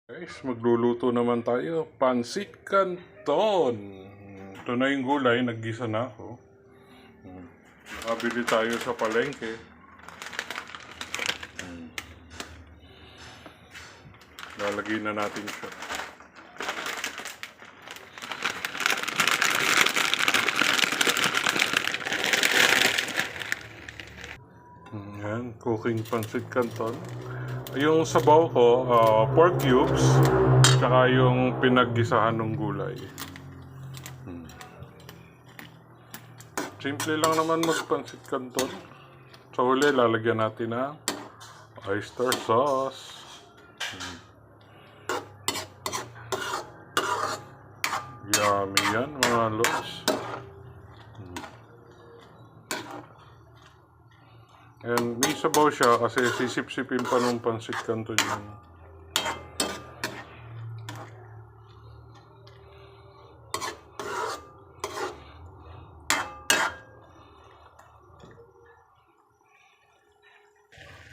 Guys, magluluto naman tayo. Pansit Canton. Ito na yung gulay. Naggisa na ako. Nakabili tayo sa palengke. Lalagay na natin siya. Yan, cooking Pansit Canton. Yung sabaw ko, pork cubes, tsaka yung pinaggisahan ng gulay. Simple lang naman mag-Pansit Canton. Sa huli, lalagyan natin ng oyster sauce. Yummy yan, mga lods. And may sabaw siya kasi sisip-sipin pa ng Pansit Canton yun.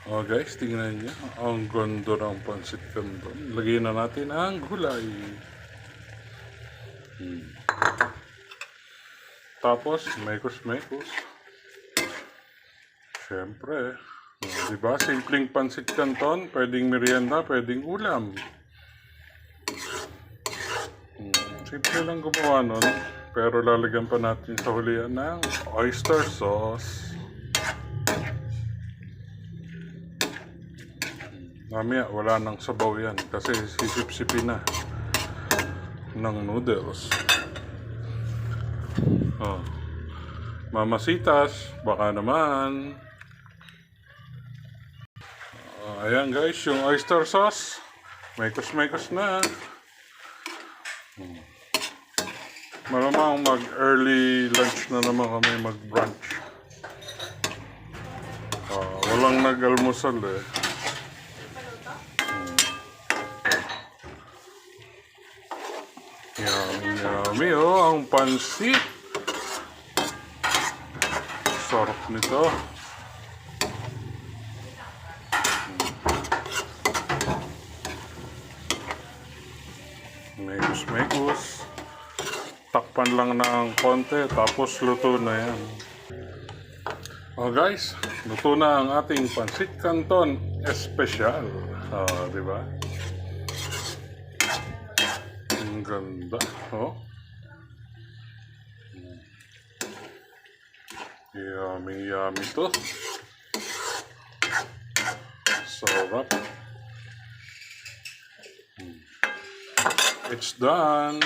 Oh guys, tingnan niyo. Ang ganda ng Pansit Canton. Lagyan na natin ang gulay. Tapos, mekos-mekos. Siyempre, diba? Simpleng Pansit Canton, pwedeng merienda, pwedeng ulam. Simple lang gumawa nun, pero lalagyan pa natin sa hulihan ng oyster sauce. Mamaya, wala nang sabaw yan kasi sisip-sipin na ng noodles. Mamasitas, baka naman. Ayan guys, yung oyster sauce. Mekos-mekos na. Malamang mag-early lunch na naman kami, mag-brunch. Walang nag-almusal eh. Yummy oh, ang pansit. Sarap nito. Megus-megus. Takpan lang ng konti, tapos luto na yan. Oh guys, luto na ang ating Pansit Canton Espesyal. Diba? Ang ganda. Oh. Yummy, yummy to. Sarap. It's done.